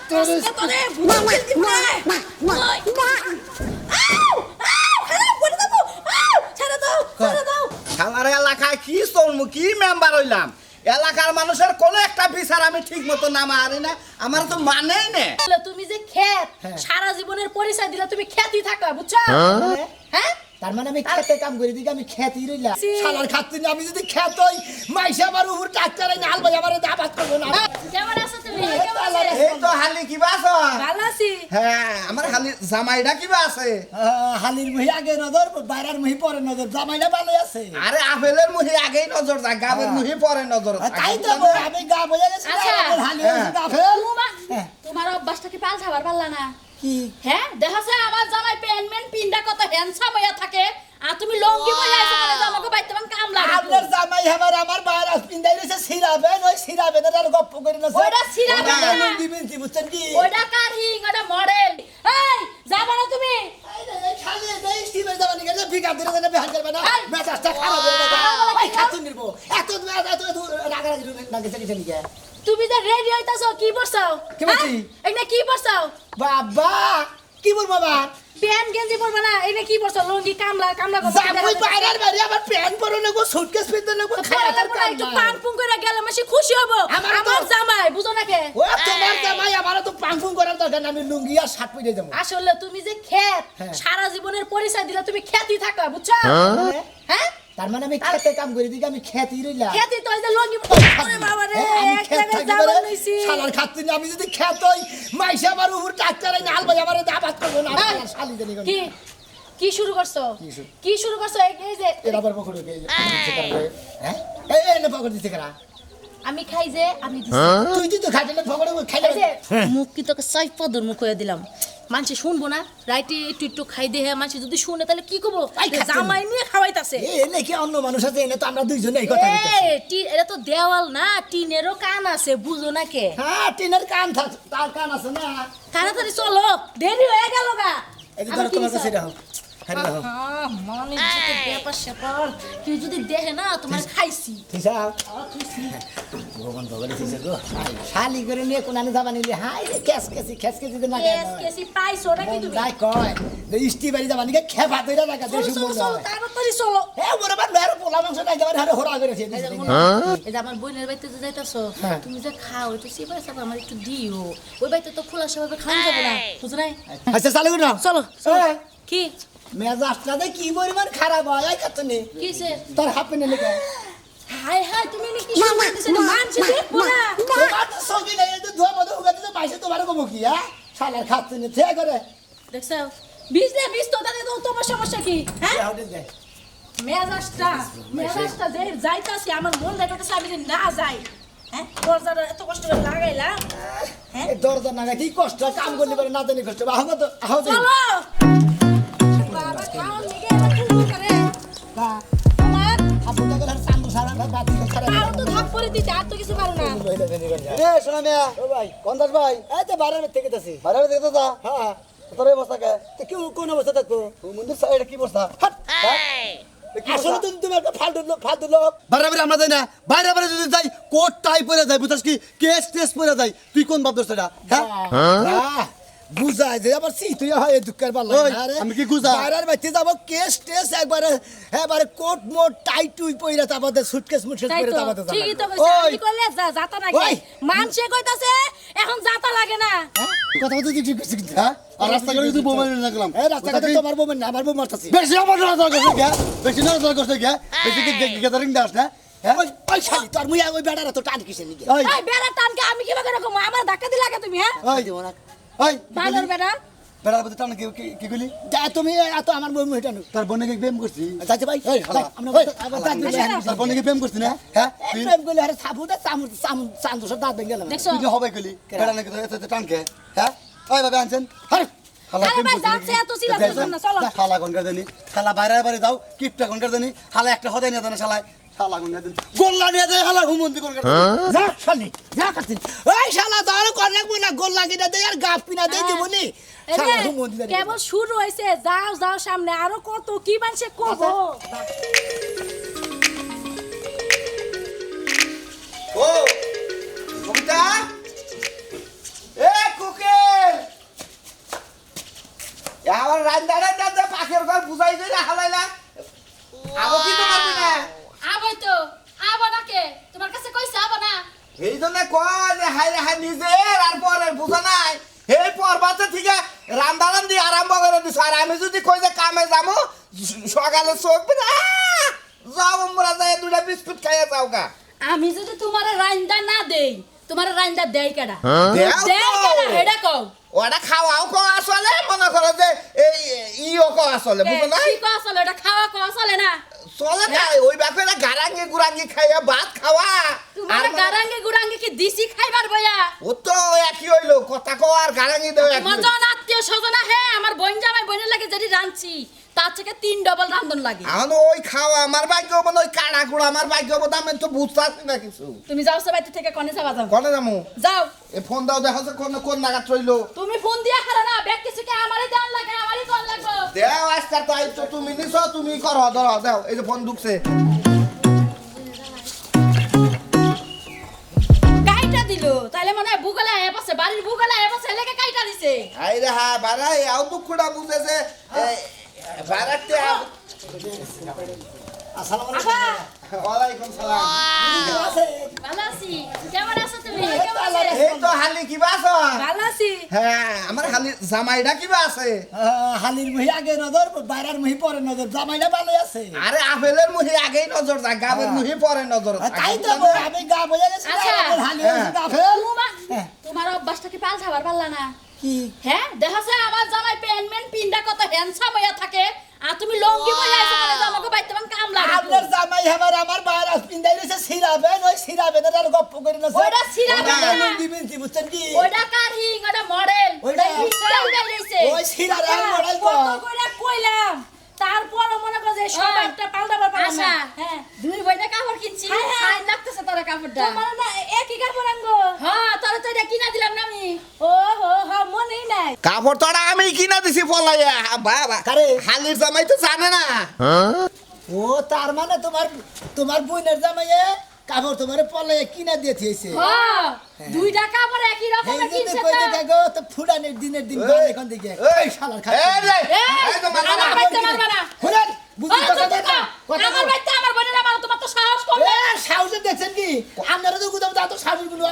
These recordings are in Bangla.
তোরে বুঝতে দিব না আমার এলাকায় কি চলমু কি মেম্বার হইলাম এলাকার মানুষের কোন একটা বিচার আমি ঠিক মতো না মারি না আমার তো মানেই না তুমি যে খেত সারা জীবনের পরিচয় দিলে তুমি খেতই থাকা বুঝছো হ্যাঁ তার মানে আমি খেতে কাম করি দিকে আমি খেতেই রইলাম শালার খাচ্ছি না আমি যদি খেত হই মাইসা আমার উপর ডাক্তার আইনা আলবাই আমার দাবাত করবো না কেমন আছো তুমি এই তো হালি কিবা আছো ভালো আছি হ্যাঁ আমার হালি জামাইটা কিবা আছে হালির মুহি আগে নজর বাইরের মুহি পরে নজর জামাইনা ভালো আছে আরে আপেলের মুহি আগেই নজর যায় গাবের মুহি পরে নজর তাই তো আমি গা বইয়া গেছি হালি আপেল তোমার অভ্যাসটা কি পাল্টাবার পারলা না কি হ্যাঁ দেখাছে আমার জামাই প্যান্টম্যান পিন্ডা কত হ্যান্ডসাম হইয়া থাকে আর তুমি লঙ্গি পরে আইছো মানে জামাকে বাইতে মান কাম লাগে আপনার জামাই আমার বাইর আসপিন্দাই রইছে সিরাবে নয় সিরাবে না আর গপ্প করি না ওইটা সিরাবে না লুঙ্গি বিনতি বুঝছেন কি ওইটা কারিং ওটা মডেল এই যাবা না তুমি খালি দেই স্টিমের জামানি গেলে বিকা দিলে না বিহার করবে না মেজাজটা খারাপ হয়ে যাবে ভাই খাতুন নিরবো এত রাগারাগি না গেছে কিছু নিকে তুমি যে রেডি হইতাছো কি পরছাও কি বলছি? এইনা কি পরছাও বাবা কি বলবো বাবা প্যান্ট গেঞ্জি পরবা না এইনা কি পরছো লঙ্গি কামলা কত জামাই বাইরের বাড়ি আবার প্যান্ট পরে নেবো সুটকেস পিনতে নেবো খায়া তার কাম একটু পান পুং করে গেলে মাসি খুশি হবো আমার জামাই বুঝো না কে ও তোমার জামাই আমার তো পান পুং করার দরকার না আমি লুঙ্গি আর শার্ট পরে যাবো আসলে তুমি যে খেত সারা জীবনের পরিচয় দিলে তুমি খেতই থাকা বুঝছো হ্যাঁ তার মানে আমি খেতে কাম করি দিকে আমি খেতেই রইলাম খেতি তো এই যে লঙ্গি ওরে বাবা রে আমি এক খেত জায়গায় থাকি যাবো বলে নিছি শালার খাচ্ছি না আমি যদি খেত হই মাইসা আমার উপর ডাক্তার আইনা আলবাই আমার দাবাত করবো না শালি জানি কি কি শুরু করছো কি শুরু করছো এই যে এর আবার পকড়ে গেছে হ্যাঁ এই না পকড় দিতে করা আমি খাই যে আমি দিছি তুই তো খাইলে পকড়ে খাইলে এই যে মুখ কি তোকে সাইফ পদর মুখ হয়ে দিলাম মানুষ শুনবো না রাইটে একটু খাই দে হ্যাঁ মানুষ যদি শুনে তাহলে কি করবো জামাই নিয়ে খাওয়াইতাছে এ নাকি অন্য মানুষ আছে এনে তো আমরা দুইজনে এই কথা বলতেছি এটা তো দেওয়াল না টিনেরও কান আছে বুঝো না কে হ্যাঁ টিনের কান থাকে তার কান আছে না তাড়াতাড়ি চলো দেরি হয়ে গেল গা এই যে ধরো তোমার কাছে রাখো হ্যাঁ রাখো মনে যেতে ব্যাপার স্যাপার কেউ যদি দেখে না তোমার খাইছি ঠিক আছে ভগবান ভগবান ঠিক আছে গো শালি করে নিয়ে কোন আনি যাবা নিলে হাই রে কেস দিতে না কেসি পাইছো নাকি তুমি যাই কয় ইষ্টি বাড়ি যাবা নিকে খেপা দইরা রাখা দেশে চলো বল চলো তাড়াতাড়ি চলো এ বরাবর মেরে পোলা মাংস নাই যাবার হারে হোরা করেছে এই যে আমার বোনের বাড়িতে যে যাইতাছো তুমি যে খাও একটু সিবাই সাবা আমার একটু দিও ওই বাড়িতে তো খোলা সবাই খাওয়া যাবে না বুঝো নাই আচ্ছা চালু করো চলো কি মেজাজটা দে কি পরিমাণ খারাপ হয় এই কাতনে কিসে তোর হাপে নে লেখা হাই হাই তুমি নি কি শুনতে দিছ না মানছি দেখবো না তোমার তো সঙ্গে নাই তো ধোয়া মতো উগাতে তো পাইছে তোমার কম কি হ্যাঁ শালার খাচ্ছে নে ঠিক করে দেখছো বিজ তো তাতে তো তোমার সমস্যা কি হ্যাঁ মেজাজটা যে যাইতাছি আমার মন যাইতাছে আমি যে না যাই হ্যাঁ দরজাটা এত কষ্ট করে লাগাইলা হ্যাঁ এই দরজা না কি কষ্ট কাম করলে পারে না জানি কষ্ট আহ তো আহ চলো বাবা খাওন নিগে এত শুরু করে তোমার আপু তো গেল চান্দ সারা বাদ দিয়ে খারাপ আর তো ধাপ করে দিতে আর তো কিছু পারো না এ শোনা মিয়া ও ভাই কোনদাস ভাই এই তো বাইরে থেকে যাচ্ছি বাইরে থেকে তো হ্যাঁ তোর অবস্থা কে তো কি কোন অবস্থা থাকবো মন্দির সাইডে কি অবস্থা আসলে তুমি একটা ফালতু লোক বাইরে আমরা যাই না বাইরে যদি যাই কোট টাই পরে যাই বুঝাস কি কেস টেস পরে যাই তুই কোন ভাব দোষ হ্যাঁ বুঝাই যে আবার তুই হয় দুঃখের পাল্লা আমি কি গুজা বাইরের বাইতে যাবো কেস টেস একবারে কোট মোট টাইট টুই পইরা তারপরে সুটকেস মুটকেস পরে তারপরে যাবো ঠিকই তো কইছ আমি কইলে যাতা লাগে মানছে কইতাছে এখন যাতা লাগে না কথা বলতে ঠিক করছিস কিন্তু হ্যাঁ আর রাস্তা করে তুই বোমা নিয়ে লাগলাম এই রাস্তাঘাটে তোমার বোন না আমার বোন মারতাছি বেশি আমার নজর করছিস কে বেশি নজর করছিস কে বেশি কি গ্যাদারিং দাস না ওই শালি তোর মুই ওই বেড়ারা তো টান কিসে নিকে এই বেড়া টানকে আমি কিভাবে রাখবো আমার ধাক্কা দি লাগে তুমি হ্যাঁ ওই ওই বাজার বেড়া বেড়ার মধ্যে টান কি কইলি যা তুমি এত আমার বোন মুইটানো তার বোনকে প্রেম করছিস যাইতে ভাই আমরা তার বোনকে প্রেম করছিস না হ্যাঁ প্রেম করলে আরে সাবুদা চান্দু সব দাঁত ভেঙে গেলাম দেখছো তুই হবে কইলি বেড়া নাকি তো টানকে হ্যাঁ ওই ভাবে আনছেন হ্যাঁ খালা আরে ভাই যাচ্ছে এত সিরিয়াস করছেন না চলো খালা গনকার জানি খালা বাইরে বাইরে দাও কিপটা গনকার জানি খালা একটা হদাই নিয়ে জানা শালায় শালা গনকার জানি গোল্লা নিয়ে যায় খালা হুমন্তি গনকার যা শালি যা কাটিন ওই শালা দাঁড় কর লাগবো না গোল লাগি না দে আর গাপ পিনা দে দিবনি শালা হুমন্তি কেবল শুরু হইছে যাও যাও সামনে আরো কত কি বানছে কব ও কবিতা এ কুকে আবার রান্দাড়ে যে পাখির ঘর বুঝাই করে হালাইলা আবো কি তোমার দিনে আবই তো আবো নাকে তোমার কাছে কইছে আবো না এই জন্য কয় যে হাই রে হাই নিজে আর পরের বুঝা নাই এই পর্বাতে ঠিক রান্দারান্দি আরম্ভ করে দিছ আর আমি যদি কই যে কামে যাবো সকালে চোখ যাও আমরা যাই দুটা বিস্কুট খাইয়া যাও গা আমি যদি তোমার রাইন্দা না দেই তোমার রাইন্দা দেই কেডা দেও তো। দেই কেডা হেডা কও ওটা খাওয়াও কো আসলে মনে করো যে এই ইও কো আসলে বুঝো না কি কও আসলে এটা খাওয়া কও আসলে না চলে না ওই ব্যাপারে গারাঙ্গি গুরাঙ্গি খাইয়া ভাত খাওয়া তোমার আর গারাঙ্গে গুরাঙ্গে কি দিছি খাইবার বয়া ও তো একই হইলো কথা কো আর গারাঙ্গি দেও একই তোমার যখন আত্মীয় স্বজন হে আমার বোন জামাই বোনের লাগে যেটি রাঁধছি তার থেকে 3 ডবল রান্ধন লাগে এখন ওই খাওয়া আমার ভাগ্য মনে ওই কাড়া কুড়া আমার ভাগ্য মতো আমি তো বুঝতে না কিছু তুমি যাও সবাই থেকে কনে যাবা যাও কনে যাবো যাও এ ফোন দাও দেখা যাচ্ছে কোন নাগাদ রইলো তুমি ফোন দিয়া খারা না ব্যাগ কিছু কি আমারই দেন লাগে আমারই কোন লাগবে দেও আজকাল তো তো তুমি নিছো তুমি করো ধরো দাও এই যে ফোন ঢুকছে কাইটা দিলো তাইলে মনে হয় ভূগোলে অ্যাপ আছে বাড়ির ভূগোলে অ্যাপ আছে এলাকা কাইটা দিছে আই রে হ্যাঁ বাড়াই আও দুঃখটা বুঝেছে বাড়াতে আসসালামু আবা ওয়ালাইকুম সালাম ভালো আছি কেমন আছো তুমি এই তো কেমন আল্লাহ আছো এই তো হালি কিবা আছো ভালো আছি হ্যাঁ আমার হালি জামাইটা কিবা আছে হালির মুহি আগে নজর বাইরের মুহি পরে নজর জামাইটা ভালো আছে আরে আপেলের মুহি আগেই নজর যায় গাবের মুহি পরে নজর তাই তো আমি গা বইয়া গেছি আচ্ছা। হালি আছে গাফেল তোমার অভ্যাসটা কি পাল্টাবার পারলা না কি হ্যাঁ দেখা যায় আমার জামাই প্যান্টম্যান পিন্ডা কত হ্যান্ডসাম হইয়া থাকে আর তুমি লঙ্গি পরে আইছো মানে জামাকে বাইতে মান কাম লাগে আপনার জামাই আমার বাইর আসপিন্দাই রইছে সিরাবেন ওই সিরাবেন আর গপ্প করে না ওইটা সিরাবেন না। লুঙ্গি বিনতি বুঝছেন কি ওইটা কারিং ওটা মডেল ওইটা স্টাইল গাইছে ওই সিরাবেন মডেল তো কত কইরা কইলাম তারপর মনে করে যে সব একটা পাল্টাবার পারলাম না হ্যাঁ দুই বইটা কাপড় কিনছি ফাইন লাগতেছে তোর কাপড়টা তোমার না একই কাপড় আনবো হ্যাঁ তোর তো এটা কিনা দিলাম না আমি ও হো হো মনেই নাই কাপড় তোরা আমি কিনা দিছি পলাইয়া বাবা কারে? হালির জামাই তো জানে না ও তার মানে তোমার বোনের জামাইয়ে কাপড় তোমার পলে কিনা দিয়ে দিয়েছে হ্যাঁ দুইটা কাপড় একই এই রকমের জন্য কিনছে কই তো দেখে গো তো ফুডানের দিনের দিন গো এখন দিকে এই শালার এই খাচ্ছে রে এই, এই তো মারবা আমার না। বাইতে মারবা না শুনেন বুঝি ওই, কথা চুপ কথা থাকো। আমার বাইতে আমার বোনের আমার তোমার তো সাহস কম না। সাহসে দেখছেন কি আপনারা তো কোথাও তো সাহস গুলো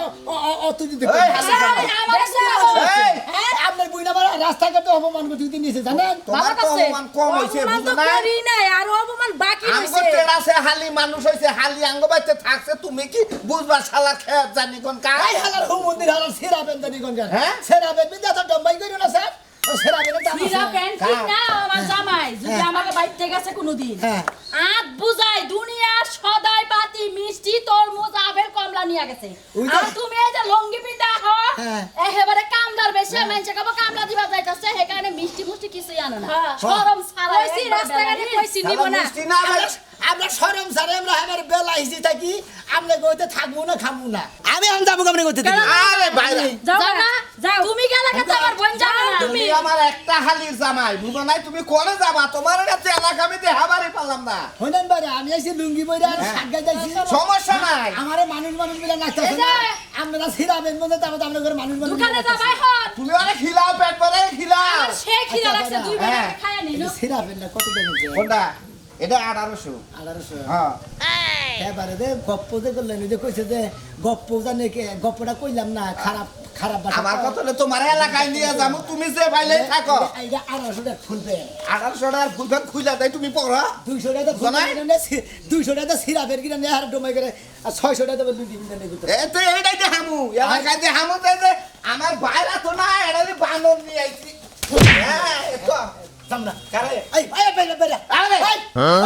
অত দিতে এই, হাসি খাবে। এই, আমার সাহস। এই, হ্যাঁ? আপনার বইনা আমার রাস্তাঘাটে অপমান করতে দিতে নিয়েছে জানেন তোমার বাবার তো কাছে অপমান কম হইছে অপমান বুঝো তো না করি নাই আর অপমান বাকি আমগো রইছে টেরাসে হালি মানুষ হইছে হালি আঙ্গ বাইতে থাকছে তুমি কি বুঝবা শালা খেত জানি কোন কাজ এই হালার হু মন্দির হালার সেরাবেন জানি কোন গান হ্যাঁ? সেরাবেন বিন্দা তো ডম্বাই করিও না স্যার ও সেরাবেনের দাম সিরা আছে প্যান্ট ঠিক না আমার জামাই যদি হ্যাঁ। আমাকে বাইতে গেছে কোনোদিন হ্যাঁ। আত বুঝাই দুনিয়ার সদাই পাতি মিষ্টি তরমুজ আপেল কমলা নিয়ে গেছে ওই তো। আর তুমি এই যে লঙ্গি পিন্দা হও হ্যাঁ। একেবারে কামলার বেশি মানছে কব কামলা দিবা যাইতাছে হে কারণে মিষ্টি মুষ্টি কিছুই আনো না হ্যাঁ। শরম ছাড়া কইছি রাস্তাঘাটে কইছি নিব শালা না মিষ্টি না ভাই আমরা সরম সারে আমরা আমার বেলা হিসি থাকি আমরা গইতে থাকবো না খাবো না আমি আন যাবো কামনে করতে দিই আরে বাইরে যাও না যাও তুমি গেলে কত আমার বোন যাও না তুমি তুমি আমার একটা হালির জামাই বুঝো নাই তুমি কোনে যাবা তোমার কাছে এলাকা আমি দেখাবারই পারলাম না হইলেন বারে আমি আইছি লুঙ্গি বইরা আর সাগা যাইছি সমস্যা নাই আমারে মানুষ মিলে নাচতেছে এই না যে। আপনারা সিরাবেন মধ্যে তারপর আপনার ঘরে মানুষ দোকানে যাবাই হন তুমি অনেক খিলাও পেট ভরে খিলাও আমার সেই খিদা লাগছে দুই বোন হ্যাঁ। খায় নিল সিরাবেন না কত দেবেন কোনটা এটা 1800 1800 হ্যাঁ এবারে দে গপ্প যে করলেন ওই যে কইছে যে গপ্প জানে কে গপ্পটা কইলাম না খারাপ খারাপ ভাষা আমার কথা হলো তোমার এলাকায় নিয়ে যাবো তুমি যে বাইলে থাকো এইটা 1800 টাকা ফুলবে 1800 টাকার ফুলফান খুইলা দেয় তুমি পড়া 200 টাকা ফুল জানাই? কিনে 200 টাকা সিরাবের কিনে নিয়ে আর ডোমাই করে আর 600 টাকা লুঙ্গি কিনে নেবে এতে এইটাই যে হামু এলাকায় যে হামু যে আমার বাইরা তো না এটা যে বানর নিয়ে আইছি হ্যাঁ তো সামনা কারে এই এই বেরে বেরে আরে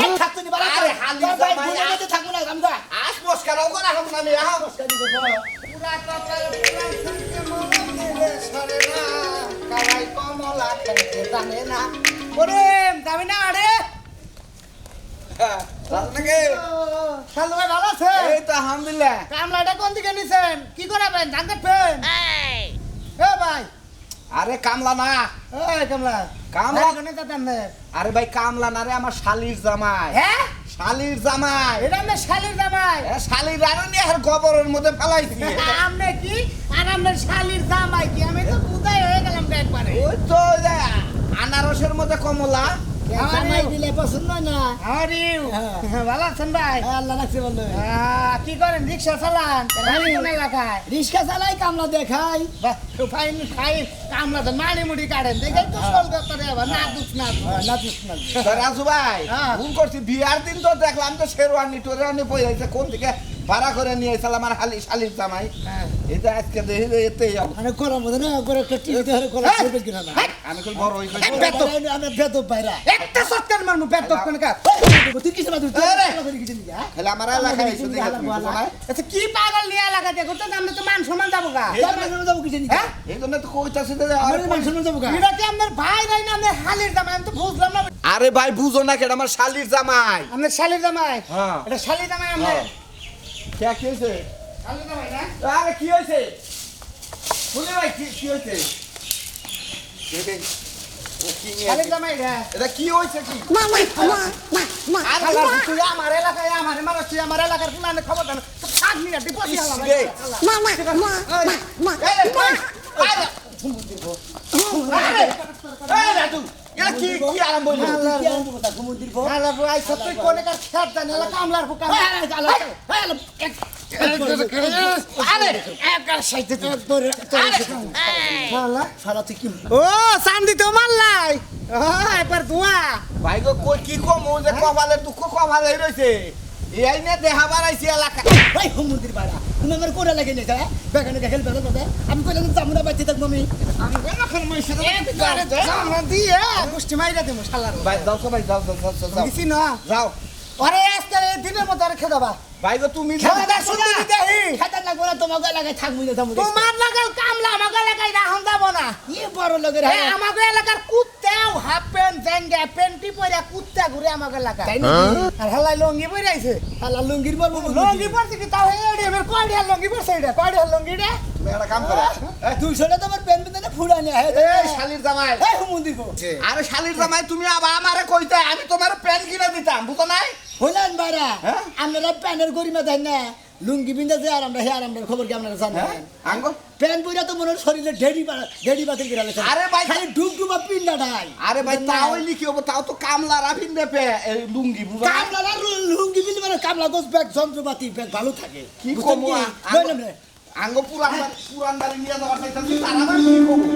এই থাকতে নি বাড়া আরে, হালি ভাই জামাই, বুঝে যেতে থাকবো না আমগা আজ মস্কারাও করা হামু না নিয়ে হামু মস্কারি করবো পুরা কপাল পুরা সঙ্গে মনে সরে না কালাই কমলা খেতে জানে না ওরে যাবি না আরে রাজনাকে শালু ভাই ভালো আছে এই তো আলহামদুলিল্লাহ কামলাটা কোন দিকে নিছেন কি করাবেন ধান কাটবেন এ ভাই আরে কামলা না এই কামলা কামলা? ভাই কোনে যাতেন না আরে ভাই কামলা না রে আমার শালির জামাই হ্যাঁ শালির জামাই এটা আমি শালির জামাই এ শালির রানুনি আর গোবরের মধ্যে ফেলাইছি আমনে কি আর আপনার শালির জামাই কি আমি তো বুঝাই হয়ে গেলাম একবারে ওই তো ওই যে আনারসের মধ্যে কমলা জামাই দিলে পছন্দ না হারিউ হ্যাঁ। ভালো আছেন ভাই আল্লাহ রাখছে বললো কি করেন রিক্সা চালান কোন এলাকায় রিক্সা চালাই কামলা দেখাই বাহ ফাইন ফাইন কামলা তো মানি মুড়ি কাটেন দেখে তো সল করে আবার না দুস না রাজু ভাই ভুল করছি বিয়ার দিন তো দেখলাম তো শেরওয়ানি টোরওয়ানি পরে আছে কোন দিকে ভাড়া করে নিয়ে এসেছিলাম আমার শালির জামাই এটা আজকে দেখি এতেই মানে করার মধ্যে না করে একটা টিভিতে হলে করা করবে কিনা না আমি কল বড় হই আমি বেতব বাইরা একটা সৎকার মারমু বেতব কোন কা তুই কিছু না তুই কিছু নিয়ে খেলা আমার এলাকা এসে দেখে আচ্ছা কি পাগল নিয়ে এলাকা দেখো তো আমরা তো মান সম্মান যাবো গা যাবো কিছু নিয়ে হ্যাঁ এই জন্য তো কইতাছি যে আমার মান সম্মান যাবো এটা কি আপনার ভাই নাই না আপনার শালির জামাই আমি তো বুঝলাম না আরে ভাই বুঝো না কেন আমার শালির জামাই আপনার শালির জামাই হ্যাঁ এটা শালির জামাই আমরা কি হয়েছে শালির জামাই না আরে কি হয়েছে বলে ভাই কি হয়েছে শালির জামাই এটা কি হয়েছে কি আরে তুই আমার এলাকায় আমার মানে তুই আমার এলাকার পুলানে খবর দেন 5 মিনিট ডিপোজিট কি আরাম বলি তুই কোনে কার খেত জানি কামলার ফুকা ও চান্দি তো মারলাই এবার ধোয়া ভাই গো কি কম যে কপালের দুঃখ কপালে রয়েছে এই নিয়ে দেখা বাড়াইছি এলাকা ভাই হুমুন্দির বাড়া তুমি আমার কোড়া লাগে নিয়ে যায় বেগানে গেল বেলা কথা আমি কইলাম জামুনা বাইতে থাকবো আমি এখন মইছে দিয়ে গোষ্ঠী মাইরা দেবো শালার ভাই যাও সবাই যাও দিছি না যাও আরে আজকে দিনের মতো আর খেদাবা ভাই গো তুমি খেদা শুনতে দিতে খেদা লাগবো না তোমাকে এলাকায় থাকবো না থাকবো তোমার লাগাল কামলা আমাকে এলাকায় রাখুন যাব না কি বড় লোকের আমাকে এলাকার কুত্তাও হাফ প্যান্ট জাঙ্গা প্যান্টি পরে কুত্তা ঘুরে আমাকে এলাকা আর হালাই লঙ্গি পরে আইছে হালা লুঙ্গির বলবো লঙ্গি পরছে কি তাও এডি এর কয়ডিয়া লঙ্গি পরছে এটা কয়ডিয়া লঙ্গি রে মেয়েরা কাম করে তুই শুনে তোমার প্যান্ট বিন্দনে ফুড়ানি হে এই শালির জামাই এই হুমুন্দির গো আরে শালির জামাই তুমি আবার আমারে কইতে আমি তোমার প্যান্ট কিনে দিতাম বুঝো নাই হইলেন বাইরা আমরা প্যানের গরিমা দেন না লুঙ্গি বিন্দা যে আর আমরা হে আর আমরা খবর কি আপনারা জানেন আঙ্গো প্যান্ট বইরা তো মনের শরীরে ঢেড়ি বাতিল করে আলে আরে ভাই খালি ডুবডুবা পিন্ডা নাই আরে ভাই তাও লিখি হবো তাও তো কামলা রাফিন দেবে লুঙ্গি বুঝো কামলা লুঙ্গি বিন্দা মানে কামলা গোস ব্যাগ যন্ত্রপাতি ব্যাগ ভালো থাকে কি কমু আঙ্গো পুরান বাড়ি নিয়ে যাওয়ার চাইতাম তারা আবার কি কমু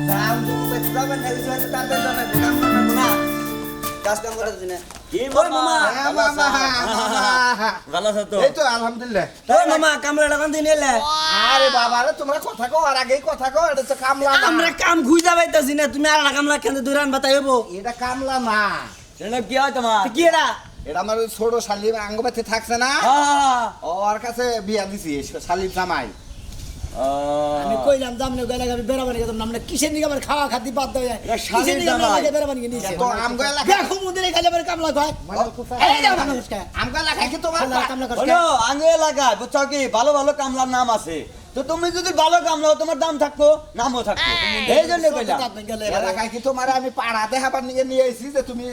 দাম তো বেচবা না দিছে তাতে জানা দাম না কাজ কাম করার জন্য কি মামা ভালো আছো তো এই তো আলহামদুলিল্লাহ এই মামা কামড়া কোন দিন এলে আরে বাবা রে তোমরা কথা কও আর আগেই কথা কও এটা তো কামলা না আমরা কাম খুঁজা পাইতাছি না তুমি আর কামলা কেন দুরান বাতাইবো এটা কামলা না এটা কি হয় তোমার কি এরা এটা আমার ছোট শালি আঙ্গবাতে থাকছে না ওর কাছে বিয়া দিছি শালির জামাই আমি কইলাম দাম নে গলা গাবি বেরাবানি গেলাম আমরা কিসের নিকে আমার খাওয়া খাতি বাদ দাও এটা শালির জামাই বেরাবানি নিছে তো আমগো এলাকা দেখো মুদিরে খাইলে বের কামলা কয় এই দাও না নমস্কার আমগো এলাকা কি তোমার কামলা কর বলো আঙ্গো এলাকায় বুঝছো কি ভালো ভালো কামলার নাম আছে তো তুমি যদি ভালো কামলাও তোমার দাম থাকতো নামও থাকতো এই জন্য কইলাম এলাকায় কি তোমার আমি পাড়া দেখাবার নিয়ে এসেছি যে তুমি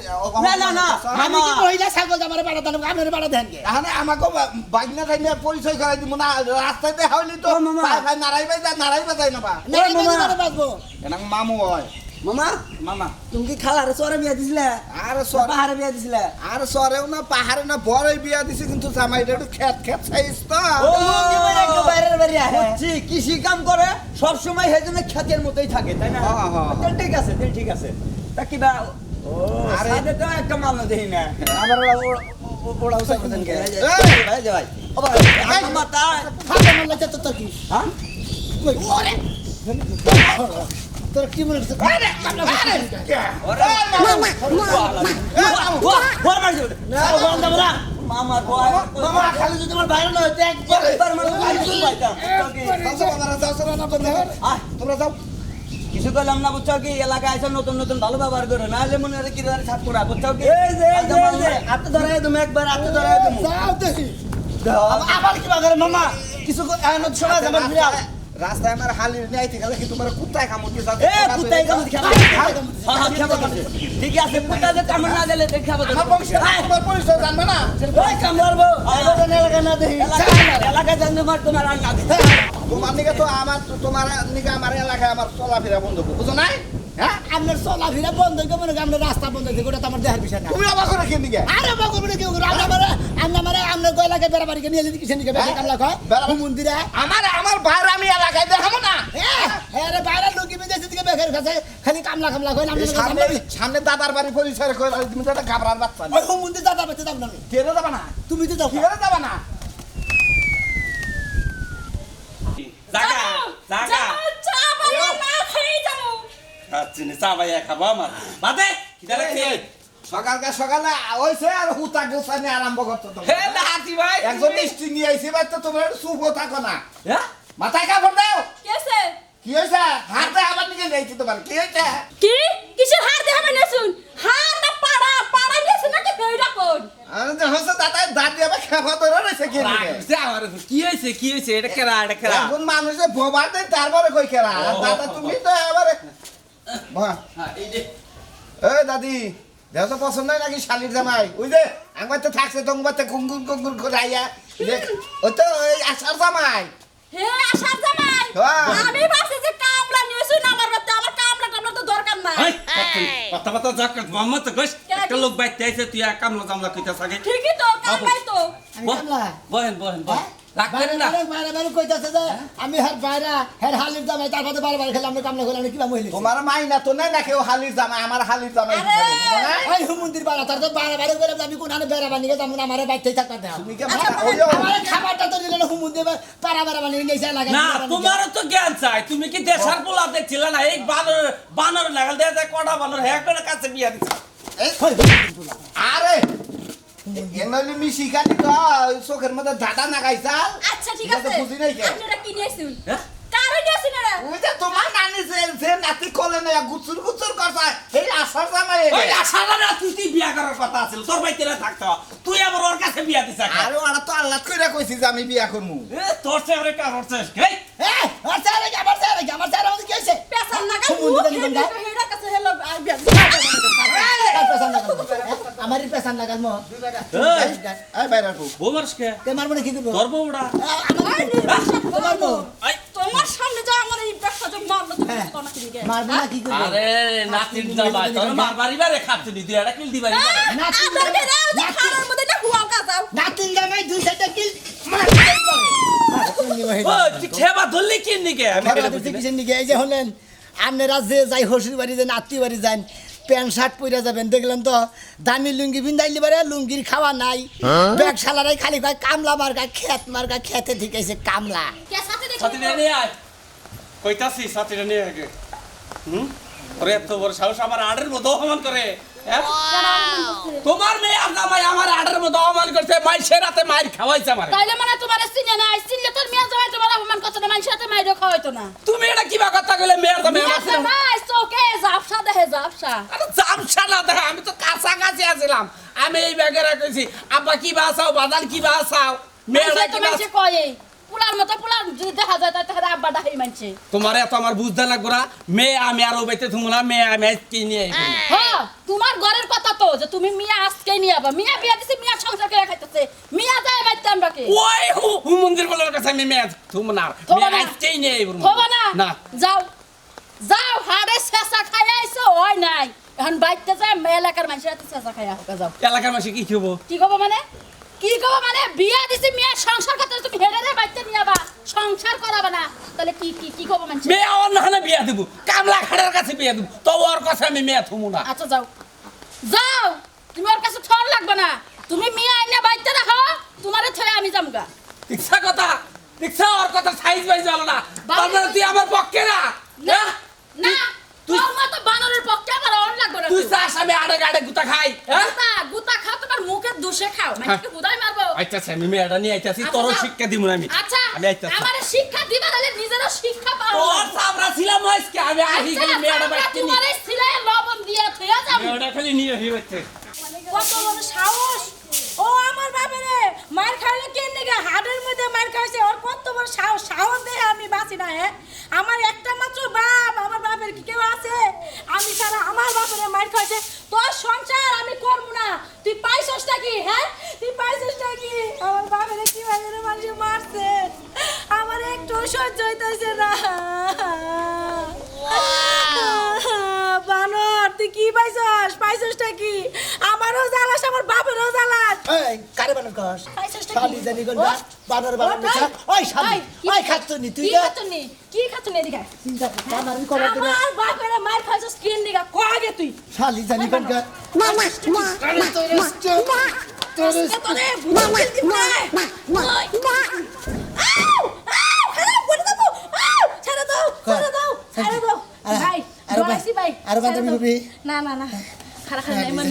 না না না আমি কি মহিলা ছাগল আমারে বাড়া দাও আপনারে বাড়া দেন কে তাহলে আমাকে বাইকনা খাইনে পরিচয় করাই দিব না রাস্তায় দেখা হইলি তো ভাই নারাইবাই যায় না বা না মামা বাজবো এনা মামু হয় মামা মামা তুমি কি খালার সরে বিয়া দিছিলে আর সর পাহাড়ে বিয়া দিছিলে আর সরেও না পাহাড়ে না বড়ই বিয়া দিছে কিন্তু জামাইটা একটু খেত চাইছ তো বাইরের বাড়ি বুঝছি কৃষি কাম করে সব সময় হেজন্য খ্যাতের মতোই থাকে তাই না তাহলে ঠিক আছে ঠিক আছে তা কিবা আরে এটা তো একটা মামলা দেই না আমার ওড়া উসাই করতেন কে ভাই ভাই ও ভাই মাতা ফাটা মারলা তো তোর কি হ্যাঁ কই ওরে তোর কি মনে হচ্ছে আরে কামলা মামা মামা খালি যদি তোমার বাইরে না হইতে একবার মানে পাইতাম তোমরা যাও কিছু কইলাম না বুঝছো কি এলাকায় এসে নতুন নতুন ভালো ব্যবহার করো নাহলে মনে হয় কি ধরে ছাড় পড়া বুঝছো কি হাতে ধরাই তুমি একবার হাতে ধরাই তুমি যাও দেখি আবার কি বাগারে মামা কিছু শোনা যাবে ফিরা রাস্তায় আমার হালির নিয়ে গেলে কি তোমার কুত্তায় কামড় দিয়ে এ কুত্তাই কামড় খাবে ঠিক আছে কুত্তা যে কামড় না দিলে দেখাবো তোমার পরিচয় জানবে না ওই কামড়াবো এলাকা না দেই এলাকা জানলে মার তোমার আর না তোমার নিকে তো আমার তোমার নিকে আমার এলাকায় আমার চলাফেরা বন্ধ বুঝো নাই হ্যাঁ আপনার চলাফেরা বন্ধ হয়ে মনে করেন আপনার রাস্তা বন্ধ হয়েছে, ওটা তো আমার দেহার বিষয় না। তুমি অবাক করে কেন দিকে আরে বাবা বলে কেউ আপনার গয়লাকে বেড়াবাড়িকে নিয়ে যদি কিসের দিকে বেশি কামলা কয় মন্দিরে আমার বাইরে আমি এলাকায় দেখাবো না আরে বাইরে লোকি বিদেশে দিকে বেকের কাছে খালি কামলা কয় এই সামনে সামনে দাদার বাড়ি পরিচয় করে তুমি তো একটা ঘাবড়ার বাচ্চা না। ওই মন্দির দাদা বাচ্চা যাবো না আমি। কেড়ে যাবা না তুমি তো যাও কেড়ে যাবা না জাগা জাগা চা বাবা না খেয়ে যাবো। আচ্ছা নে চা ভাইয়া খাবো আমার বাদে কিটা লাগছে সকালে হইছে আর হুতা গুছানি আরম্ভ করতো তো হে লাহাতি ভাই একজন মিষ্টি নিয়ে আইছি ভাই তো তোমরা চুপ থাকো না হ্যাঁ মাথায় কাপড় দাও কেসে কি হয়েছে হাতে আবার নিয়ে যাইছি তোমার কি হয়েছে কি কিসের হার দেখাবে না শুন হার না পাড়া পাড়া নিয়েছে নাকি ফেরা কোন আরে যে হচ্ছে দাদা দাঁত আবার খেপা ধরে রয়েছে কি সে আমার কি হইছে এটা কেরা এখন মানুষে ভোবার দেয় তারপরে কই খেলা দাদা তুমি তো এবারে বাহ হ্যাঁ এই যে এই দাদি দেহ তো পছন্দ হয় নাকি শালির জামাই ওই যে আমার তো থাকছে তোমার তো কুঙ্গুর করে আইয়া ওই তো ওই আসার জামাই হে আসার জামাই হ্যাঁ। আমি ভাবছি যে কামলা নিয়েছি না আমার বাচ্চা আমার কামলা টামলা তো দরকার নাই কথা কথা যাক মোহাম্মদ তো কইস একটা লোক বাইতে আইছে তুই কামলা জামলা কইতা থাকে ঠিকই তো কামলাই তো আমি কামলা বহেন বহেন বহেন রাখবেন না বাইরে কইতাছে যে আমি হার বাইরা হের হালির জামাই তার পাতে বারবার খেলাম না কামলা করলাম কিবা মহিলা তোমার মাইনা তো নাই না কেউ হালির জামাই আমার হালির জামাই ওই মন্দির বাড়া তার তো বারবার করে আমি কোন আনে বেড়া বানিয়ে যাবো না আমার বাইতেই থাকতে দাও তুমি কে ওইও আমার খাবারটা তো দিল না মন্দির পাড়া বাড়া বানিয়ে নিয়ে যায় লাগে না তোমারও তো জ্ঞান চাই তুমি কি দেশার পোলা দেখছিলে না এই বানর লাগাল দেয়া যায় কটা বানর হ্যাঁ করে কাছে বিয়া দিচ্ছে আরে এনলি মিশি কাটি তো চোখের মধ্যে ঝাঁটা না গাইছাল আচ্ছা ঠিক এটা তো আছে বুঝি নাই কে? আপনি এটা কি নিয়েছেন হ্যাঁ? কারো নিয়েছেন না ওই যে তোমার নানি যে নাতি কোলে না গুচুর করছে এই আসার জামাই ওই আশারা না তুই বিয়া করার কথা আছিল তোর বাইতে থাকতো তুই আবার ওর কাছে বিয়া দিছ আরে ওরা তো আল্লাহ কইরা কইছি যে আমি বিয়া করমু তোর চেয়ে কার হচ্ছিস এই আমার স্যার আমাদের কি হইছে পেছন না মন্দিরে নিবেন না? হেডা কাছে হেলো আইবিয়া আমারই পেছান লাগাল মো এই বাইরে বউ বোমারসকে তে মারবো না কি করবো তোর বউড়া মারবো আই তোমার সামনে যা আমার এই ব্যবসা যে মারলো তুমি হ্যাঁ। তো না কিনে মারবো না কি করবো আরে নাতিন জামাই তোর মারবারি বারে খাচ্ছিস তুই এটা কিল দিবারি বারে আপনাদের যে খানার মধ্যে না হুয়া কাজাও নাতিন জামাই দুই সাইডে কিল ও তুই খেবা ধরলি কি নিকে আমি এটা বুঝি না। কিসের নিকে এই যে হলেন আপনারা যে যাই হসুর বাড়ি যান আত্মীয় বাড়ি যান প্যান্ট শার্ট পরে যাবেন দেখলেন তো দামি লুঙ্গি বিন্দাইলি পারে লুঙ্গির খাওয়া নাই ব্যাগ সালারাই খালি কয় কামলা মার্কা খেতে ঠিকাইছে কামলা কে সাথে দেখি ছাতিটা নিয়ে আয় কইতাছি ছাতিটা নিয়ে আগে ওরে এত বড় সাহস আমার আড়ের মতো অপমান করে হ্যাঁ? তোমার মেয়ে আর জামাই আমার আড়ের মতো অপমান করছে মাইসে রাতে মাইর খাওয়াইছে আমার তাইলে মানে তোমার সিনে না সিনলে তোর মিয়া জামাই তোমার অপমান করতে না মানুষের সাথে মাইরো খাওয়াইতো না তুমি এটা কিবা কথা কইলে মেয়ের জামাই আমার ছিল না। ভাই চোখে জাফসা দেখে জাফসা আরে জামশা না দেখা আমি তো কাছাকাছি আছিলাম আমি এই ব্যাগে রাখছি আব্বা কি বাসাও বাদান কি বাসাও মেয়েরা কি মানছে কয়ে পুলার মতো পুলার যদি দেখা যায় তাহলে আব্বা ডাকি মানছে তোমার এত আমার বুঝতে লাগবো না মেয়ে আমি আরো বেঁচে থুমলা মেয়ে আমি আজকে নিয়ে আইবো হ্যাঁ তোমার ঘরের কথা তো যে তুমি মিয়া আজকে নিয়ে আবা মিয়া বিয়া দিছে মিয়া সংসার করে খাইতেছে মিয়া যায় বাইতে আমরা কে ওই মন্দির বলার কাছে আমি মেয়ে থুমনা থোবা মেয়ে না। আজকে নিয়ে আইবো হবো না না যাও যাও হাড়ে শেষা খাই আইছো হয় নাই এখন বাইতে যায় এলাকার মানুষের হাতে শেষা খাই হোক যাও এলাকার মাসে কি খাবো কি কব মানে বিয়া দিছি মিয়া সংসার করতে তুমি হেডে বাইতে নিয়ে আবা সংসার করাবে না তাহলে কি কি কি কব মানছে মেয়ে অন্য হানে বিয়া দিব কামলা খাড়ার কাছে বিয়া দিব তো ওর কাছে আমি মেয়ে থুমু না আচ্ছা যাও যাও তুমি ওর কাছে ঠর লাগবে না তুমি মিয়া আইনা বাইতে রাখো তোমারে ছেড়ে আমি যামগা ইচ্ছা কথা ইচ্ছা ওর কথা সাইজ বাইজ হলো না তারপরে তুই আমার পক্ষে না না না তুই- তোর মতো বানরের পক্ষে আমার অন লাগবে না তুই চাস আমি আড়ে গাড়ে গুতা খাই হ্যাঁ গুতা খাও তোমার মুখে দোষে খাও মানে উদয় মারবো আচ্ছা আমি মেয়েটা নিয়ে আইতাছি আচ্ছা, তোরও যাও। শিক্ষা দিব না আমি আচ্ছা আমি আইতাছি আমার শিক্ষা দিবা তাহলে নিজেরও শিক্ষা পাও তোর সামরা ছিলাম আজকে আমি আহি খালি মেয়েটা বাইতে নি তোমার সিলাই লবণ দিয়ে থইয়া যাও মেয়েটা খালি নিয়ে আহি হচ্ছে কত বড় সাহস ও আমার বাবারে মার খাইলে কেন নিগা হাড়ের মধ্যে মার খাইছে ওর কত বড় সাহস সাহস দেহে আমি বাঁচি না হ্যাঁ আমার একটা মাত্র বাপ আমার বাপের কি কেউ আছে আমি সারা আমার বাপের মার খাইছে তোর সংসার আমি করব না তুই পাইছসটা কি হ্যাঁ তুই পাইছসটা কি আমার বাপের কি ভাবে মানুষ মারছে আমার একটু সহ্য হইতাছে না এই কারে বানার কস খাইছসটা শালি কি জানি কোনটা বানর বানর ওই, দিছা ওই শালি ওই, কি- ওই খাচ্ছনি তুই কি না খাচ্ছনি কি খাচ্ছনি এদিকে চিন্তা বানর করে দিনা আমার বাপের মার খাইছস কিন দিগা কো আগে তুই শালি জানি কোনটা আরে তোর আজকে তোরে বুঝে দিব না আউ আউ খারাপ করে দেবো আউ ছেড়ে দাও ছেড়ে দাও ছেড়ে দাও ভাই দোয়াইছি ভাই আরে বাদ ছেড়ে দিবি দাও। কবি না না না খারা খারা নাই মানে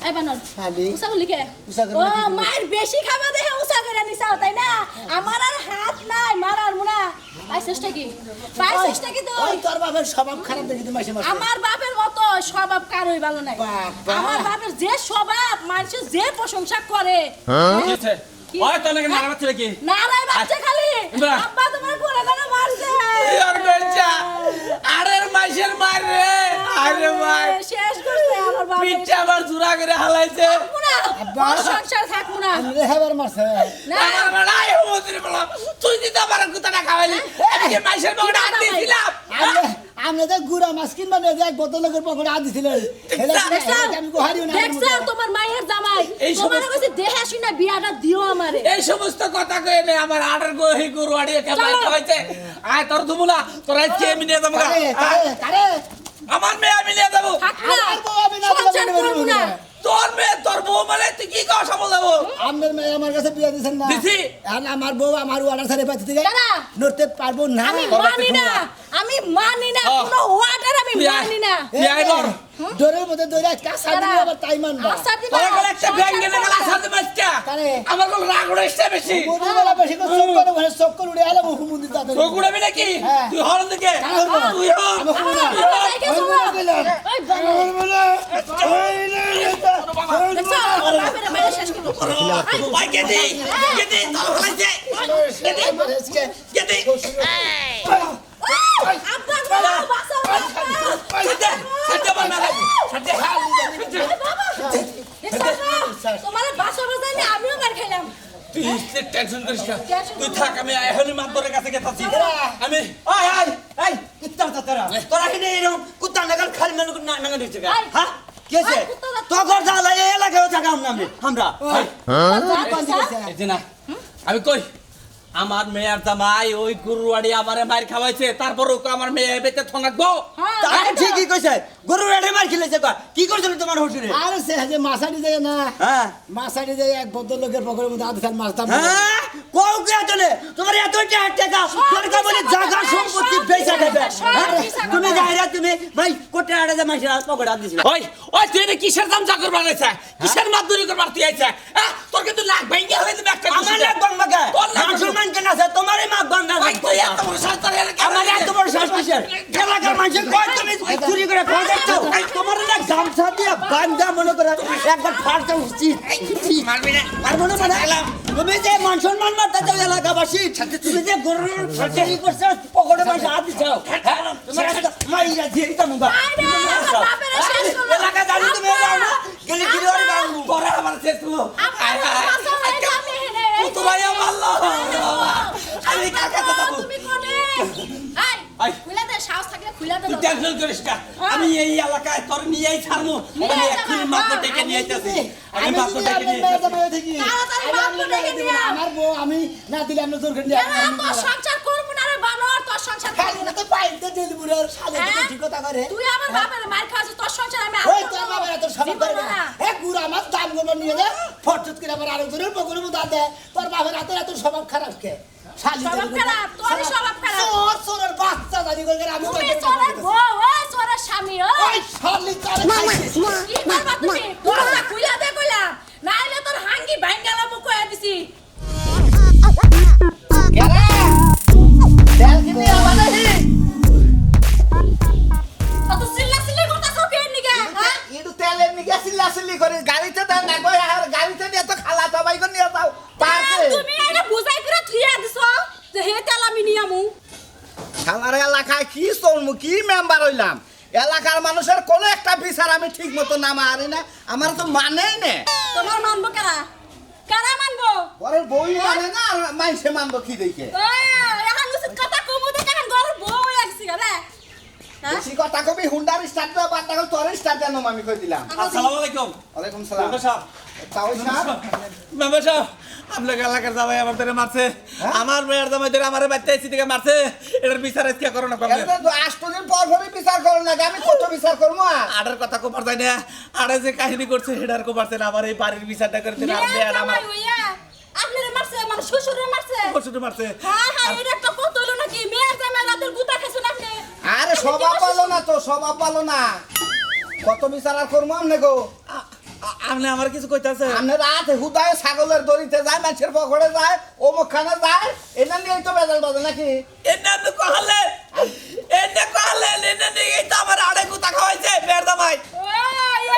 এই বানর শালি উসা বলি কে উসা করে ও নাকি তুমি? মায়ের বেশি খাবা দেখে উসা করে নিছাও তাই না আমার আর হাত নাই মারার মুনা পাইছসটা কি পাইছসটা কি ওই তুই তোর বাপের স্বভাব খারাপ দেখি তুই মাসে মাসে আমার বাপের মতো স্বভাব কারোই ভালো নাই বাবা। আমার বাপের যে স্বভাব মানুষ যে প্রশংসা করে কি হচ্ছে? ওই তোর নাকি মারা বাচ্চা নাকি? নারাই বাচ্চা খালি বাহ। আব্বা তোমার কোলে কোলে মারছে ইয়ার বেঞ্চা, আরের মাইসের মার রে, আরে ভাই, শেষ করছে আমার বাবা পিঠটা আবার জোড়া করে হালাইছে। মুনা সংসার থাকবো না আমি রে হেবার মারছে না আমার বেলা এই হুমুন্দিরে বললাম, তুই যদি আমার কুতাটা খাওয়ালি, এদিকে মাইসের পকেটে হাত দিয়েছিলাম। আমি তো গুড়া মাছ কিনবা না এক বোতলের পকেটে হাত দিছিলেন আমি গোহারিও না দেখছো তোমার মায়ের জামাই এই তোমার সমস্ত- কাছে দেখে শুনে বিয়াটা দিও আমারে এই সমস্ত কথা কয়ে নে আমার আডার গহি গরু আড়িয়ে কেমন চলো। খাওয়াইছে। আয় তোর ধুমুলা, তোর আজকে আমি নিয়ে যাবো গা। কারে আমার মেয়ে আমি নিয়ে যাবো। থাক না আমার বউ আমি না দিলে সংসার মনে করবো না তোর মেয়ে তোর বউ মানে তুই কি কও সবল যাবো? আমার মেয়ে আমার কাছে বিয়ে দিছেন না দিছি। আর আমার বউ আমার ওয়াটার সারে পাইতে থেকে দাদা। নড়তে পারবো না আমি মানি না আমি মানি না ও। কোনো ওয়াটার আমি তুই আয়। মানি না তুই আয় বল। ডোরের মধ্যে দৌড়ে কাঁচা দাদা। দিলে আবার তাই মানবা আচ্ছা দিবা তোর গলা একটা ব্যাং গেলে গেলা সাথে বাচ্চা। কারে? আমার কোন রাগ উড়াইছে বেশি। মোদি বলা বেশি করে চক্কর ভরে চক্কর উড়ে আলো মুখ মুন্দি তাতে চোখ উড়াবি নাকি? হ্যাঁ। তুই হরন দিকে। কারা হরবো? তুই হর। আমি হরবো না। তুই হর। দেখে শোনো। ওই বাবা। দেখছো? আমার বাপের বাইরে শেষ করবো। ভাই গেদি, গেদি, তোর হলাইছে। গেদি। আব্বা গো, বাঁচাও, বাঁচাও। সাথে, সাথে আমার মেলা। সাথে। দেখছো? তোমার বাসা বাজাইলে আমিও মার খাইলাম তুই টেনশন করিস না। টেনশন তুই থাক, আমি এখনই মাতবরের কাছে গেতাছি। আমি ওই ওই এই কুত্তা তোরা তোরা কি নেই এরকম কুত্তা নাগাল খালি মানুষ নাঙ্গা দিচ্ছে এই, হ্যাঁ কি আছে এই, কুত্তা না- তোর জালা এই এলাকায় থাকা আমরা এই যে না, আমি কই আমার মেয়ের জামাই ওই গুরুয়াড়ি আমারে মার খাওয়াইছে, তারপরও আমার মেয়ে বেঁচে থাকবো। হ্যাঁ, তাহলে ঠিকই কইছে গরু রেডে মার খেলেছে কি করছিল তোমার হসুরে আর সে যে মাছাড়ি যায় না হ্যাঁ মাছাড়ি যায় এক বদল লোকের পকেটের মধ্যে আধ খান মাছতাম হ্যাঁ কও কে আতলে তোমার এত টাকা সরকার বলে জায়গা সম্পত্তি বেচা দেবে হ্যাঁ? তুমি যাইরা তুমি ভাই কোটে আড়ে যে মাইছে পকেট হাত দিছিল ওই ওই তুই এটা কিসের দাম চাকর বানাইছে, কিসের মাদুরি করবার তুই আইছে? তোর কিন্তু লাখ ভেঙে হয়েছে একটা আমার লাগ বাংলা কে তোর লাগ মান সম্মান কেন আছে তোমারই মাগ বাংলা ওই তুই এত বড় সরকার আমার এত বড় শ্বাস কিসের এলাকার মানুষের কয় তুমি চুরি করে কয় দেখছো তোমার না গামছা দিয়ে বান্ধা মনে করে একবার ফাড়তে উচিত মারবি না। আর মনে মানে তুমি যে মান সম্মান মারতে চাও এলাকাবাসী তুমি যে গরুর চুরি করছো পকেটে পয়সা হাত দিচ্ছ তোমার একটা মাইরা দিয়ে দিতাম বা আরে, আমার বাপের শেষ করলো। এলাকা জানি তুমি যাও না গেলি কি করে বাংলু পরে আমার শেষ হলো। আপনার বাসা হয়ে যাবে হেনে। এই তো- তোমায় মারলো। আমি কার কাছে যাবো? তুমি কোনে? এই, এই। খুলে দে, সাহস থাকলে খুলে দে তুই দরজা। টেনশন করিস না, আমি এই এলাকায় তোর নিয়েই ছাড়বো। নিয়ে আমি যাবা, এক্ষুনি হ্যাঁ, মাত্র ডেকে নিয়ে আইতাছি। আমি মাত্র যদি ডেকে আপনার নিয়ে মেয়ে আইতাছি। জামাই থেকে তাড়াতাড়ি আমি বাপ আপনার ডেকে মেয়ে দিব নিয়ে না। আও। আমার বউ আমি না দিলে আপনি জোর করে নিয়ে কেন তোর সংসার করবো না রে বানর, তোর সংসার করবো না। তো পাইতে দিলবুরের সাথে হ্যাঁ? ঠিক কথা করে তুই আমার বাপের মার খাওয়াছিস, তোর সংসার আমি ওই আরো তোর করবো। বাবার এত স্বভাব জীবনে করে না না। এ গুড়া মাছ দাম গুলো নিয়ে যায় ফটফট করে আবার আরেকজনের পকেটের মধ্যে হাত দেয় তোর বাবার হাতের এত স্বভাব খারাপ কে শালি স্বভাব জানি করে। খারাপ, তোরই স্বভাব খারাপ। চোর চোরের বাচ্চা জানি করে আমি তুমি চোরের বউ, ওই চোরের স্বামী, ওই। ওই শালি চোরের খাইছিস। কি করবা তুমি? দরজা খুইলা দে কইলাম। নাইলে তোর হাঙ্গি ভাঙ্গালা মুখ কইয়া দিছি। অত চিল্লাচিল্লি করতাছো কেন নিগা, হ্যাঁ? একটু তেলের নিকে চিল্লাচিল্লি করে গাড়িতে দেন না কই আর গাড়িতে নিয়ে তো খালা সবাই করে নিয়ে যাও পারছে তুমি এটা বুঝাই করে থুইয়া দিছো যে হে তেল আমি নিয়ামু। আমার এলাকায় কি চলমু কি মেম্বার হইলাম এলাকার মানুষের কোনো একটা বিচার আমি ঠিক মতো না মারি না আমার তো মানেই না তোমার মানবো কারা? কারা মানবো? ঘরের বই মানে না আর মাইসে মানবো কি দেখে এখন উচিত কথা কমু দেখে এখন ঘরের বউ হয়ে গেছি গা রে। হ্যাঁ? বেশি কথা কবি হুন্ডার স্টার্ট দেওয়া বাদ তোর স্টার্ট দেন আমি কই দিলাম আসসালামু আলাইকুম। ওয়ালাইকুম সালাম ডক্টর সাহেব, তাও সাহেব মেম্বার সাহেব আপনার এলাকার জামাই আমার ধরে মারছে আমার মেয়ের জামাই ধরে আমার বাচ্চা এসে থেকে মারছে এটার বিচার আজকে করো না করবে এটা তো 8 দিন পর পরই বিচার করো না আমি কত বিচার করবো আড়ের কথা কোপার যায় না আড়ে যে কাহিনী করছে সেটার কোপারছে না আমার এই বাড়ির বিচারটা করতে না আর মেয়ের আমার আপনারে মারছে আমার শ্বশুরে মারছে শুধু মারছে হ্যাঁ হ্যাঁ এটা একটা কত হলো নাকি মেয়ের জামাই রাতের গুতা খেছেন আপনি আরে স্বভাব ভালো না তো স্বভাব ভালো না কত বিচার আর করবো আমনে গো আপনি আমার কিছু কইতাছে আমনে রাতে হুদায় ছাগলের দড়িতে যায় মানুষের পকড়ে যায় অমুকখানে যায় এটা নিয়েই তো বেজাল বাজে নাকি এটা তো কহলে এটা নিয়ে তো আমার আড়ে গুতা খাওয়াইছে মেয়ের জামাই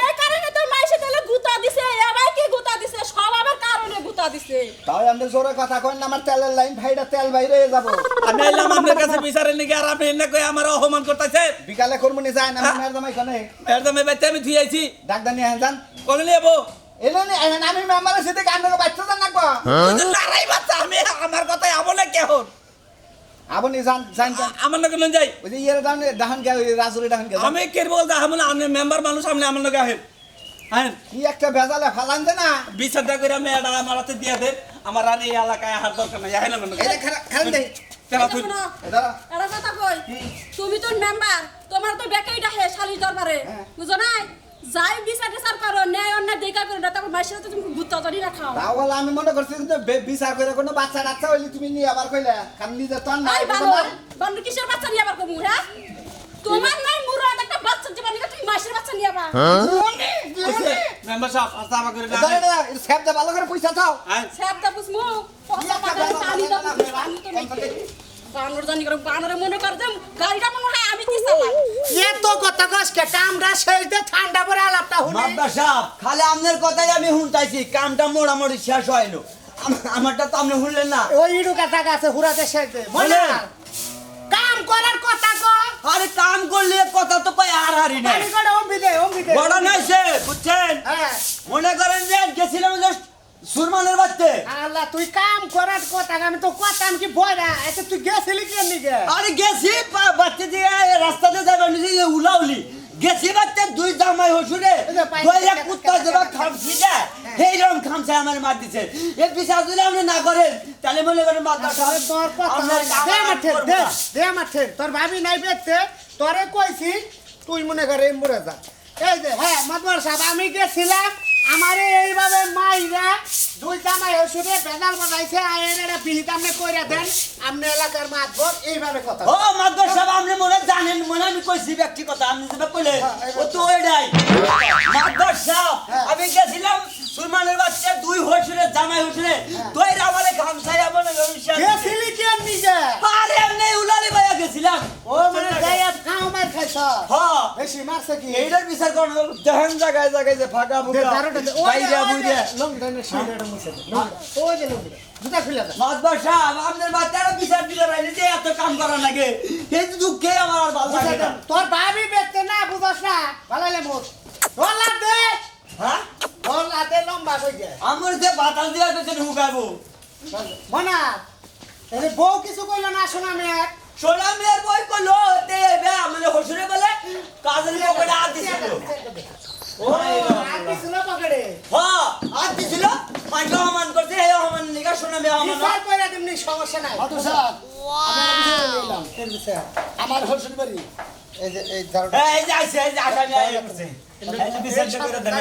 এই কারণে তো মাইসে তাহলে গুতা দিছে এবার কি গুতা দিছে সব আবার কারণে গুতা দিছে তাই আপনি জোরে কথা কইন না আমার তেলের লাইন ভাইটা তেল বাইরে হয়ে যাবো আমি এলাম আপনার কাছে বিচারের নাকি আর আপনি এনে কই আমার অপমান করতেছে বিকালে করবো নি যায় না মেয়ের জামাই খানে মেয়ের জামাই বাচ্চা আমি থুই আইছি ডাক্তার নিয়ে যান কোনে নিয়ে এলো নি আমি মেম্বারের সাথে কান্নাকে বাচ্চা যান নাকবো লড়াই বাচ্চা আমি আমার কথাই আমলে কেহন আপনি যান যান যান আমার নাকি লন যাই ওই যে ইয়ের ডাহান গে রাজুরি ডাহান গে আমি কে বলতে আমলে আপনি মেম্বার মানুষ আপনি আমার নাকি আহেন আহেন কি একটা বেজালে ফালান দে না বিচারটা করে মেয়েটা আমার হাতে দিয়ে দেন আমার আর এই এলাকায় হাত দরকার নাই আহেন আমার এই খারাপ দে তেলা তুই শোনো, দাঁড়া একটা কথা কই তুমি তো মেম্বার তোমার তো বেকাইটা হে শালি দরবারে বুঝো না যাই বিচার টিচার করো ন্যায় অন্যায় দেখা করো না তারপর মাসে তো তুমি গুত্তা জানি না খাও তাও বলে আমি মনে করছি কিন্তু বিচার করে কোনো বাচ্চা টাচ্চা হইলে তুমি নিয়ে আবার কইলে কারণ নিজের তো আর নাই এই বানর বানর কিসের বাচ্চা নিয়ে আবার কমু হ্যাঁ তোমার নাই মুরাদ একটা বাচ্চা জীবন নিয়ে তুমি মাসের বাচ্চা নিয়ে আবার মেম্বার সাহেব আস্তে আমার করে দাঁড়া দাঁড়া স্যাপ দে ভালো করে পয়সা দাও আহেন সেবটা বুঝমু পয়সা পাতা পানি দাও পানি তো নাই বানর জানি করে বানরে মনে কর যে গাড়িটা মনে হয় আমি কি চালাই এত কথা কসকে কামড়া শেষ দে ঠান্ডা পরে আলাপটা হুনি মাদ্দা সাহেব খালি আপনার কথাই আমি শুনতাইছি কামটা মোড়ামুড়ি শেষ হইলো আমারটা তো আপনি শুনলেন না ওই ইডু কথা আছে হুরাতে শেষ দে বলে কাম করার কথা কো আরে কাম করলে কথা তো কই আর হারি নাই পানি করে অম্বি দে বড় নাইছে বুঝছেন হ্যাঁ মনে করেন যে গেছিলাম যে সুরমানের বাড়িতে আল্লাহ তুই কাম করার কথা আমি তো কথা আমি কি বইরা এত তুই গেছিলি কেন নিগে আরে গেছি বাচ্চা দিয়ে রাস্তাতে যাবে নিজে উলাউলি গেছি বাচ্চা দুই জামাই হসুরে দইরা কুত্তা দেবা খামছি না এই রকম খামছে আমার মার দিছে এর বিচার যদি আপনি না করেন তাহলে মনে করেন মাথা আসলে তোর কথা দে মাঠে দে মাঠে তোর ভাবি নাই বেতে তোরে কইছি তুই মনে করে মরে যা এই যে হ্যাঁ মাদবার সাহেব আমি গেছিলাম আমারে এইভাবে মাইরা দুই জামাই হসুরে বেজাল বানাইছে আয়ের এটা বিহিত আপনি কইরা দেন আপনি এলাকার মাতবর এইভাবে কথা ও মাদবর সাহেব আপনি মনে জানেন মনে আমি কইছি ব্যক্তি কথা আপনি যেটা কইলেন ও তো ওইটাই মাদবর সাহেব আমি গেছিলাম সুরমানের বাচ্চা দুই হসুরে জামাই হসুরে দইরা আমারে খামছাইয়া মনে করেন গেছিলি কেন নিজে আরে এমনি উলালি ভাইয়া গেছিলাম ও মানে গায়াত খাও মার খাইছ হ্যাঁ বেশি মারছে কি এইটার বিচার করুন দেখেন জায়গায় জায়গায় যে ফাঁকা মুখা বাইরে বুঝে লঙ্গিটা শিরটা মুছে দে ও যে লঙ্গিটা জুতা খুলে দে মাদবর সাহেব আপনার বাচ্চারা বিচার দিতে পারেন যে এত কাম করা লাগে এই তো দুঃখে আমার আর ভালো লাগে না তোর ভাবি বেতে না বুঝছ না ভালালে মোট ডলা দে হ্যাঁ ডলা দে লম্বা কই দে আমার যে বাতাস দিয়া পেছনে হুকাবো মনা আরে বউ কিছু কইলো না শোনা মে সোনা মেয়ের বই কইলো তে বে আমারে হসুরে বলে কাজের পকেটে হাত দিছিল ও আর কিছু না পকেটে হ্যাঁ হাত দিছিল মাইকে অমান করছে এই অমান নিকা সোনা মেয়ে অমান বিচার কইরা দিমনি সমস্যা নাই মাদু সাহেব আমার হসুর বাড়ি এই যে এই দারোটা এই যে আইছে এই যে আসামি আইছে এই যে বিচার করে দেন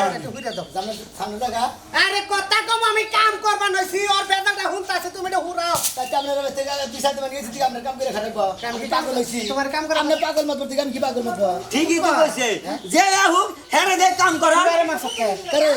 সামনে জায়গা আরে কথা কম আমি কাম করবা নইছি ওর বেদাটা হুনতাছে তুমি এটা হুরাও তাতে আপনারা থেকে বিচার দেবেন গেছি দিকে আপনার কাম করে খারাপ কাম কি পাগল হইছি তোমার কাম করা আপনি পাগল মত দিকে আমি কি পাগল মত ঠিকই তো কইছে যে আহু হেরে দে কাম করা আরে মারছকে করে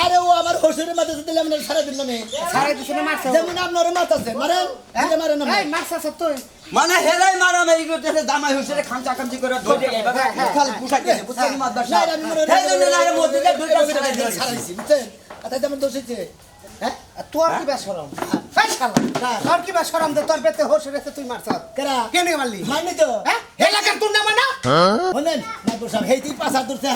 আরে ও আমার হসুরের মাথা দিলে আমরা সারা দিন নামে সারা দিছ না মারছ যেমন আপনার মাথাছে মারেন দিলে মারেন না এই মারছছ তুই মানে হেরাই মারা মেরি করতেছে জামাই হইছে খামচা খামচি করে ধরে এইভাবে খালি পুষাই দিয়েছে বুঝছেন মাদ্রাসা না, আমি মনে হয়- এই জন্য না এর মধ্যে দিয়ে দুইটা ছেড়ে দিয়েছে সারাইছি বুঝছেন আচ্ছা যেমন দোষ হচ্ছে হ্যাঁ তোর কি বা শরম এই শালা তোর কি বা শরম দে তোর বেতে হোশ রেছে তুই মারছ কেরা কেন মারলি মানি তো হ্যাঁ এলাকার তোর নাম না বলেন মাদুর সাহেব হেই তুই পাসার ধরতে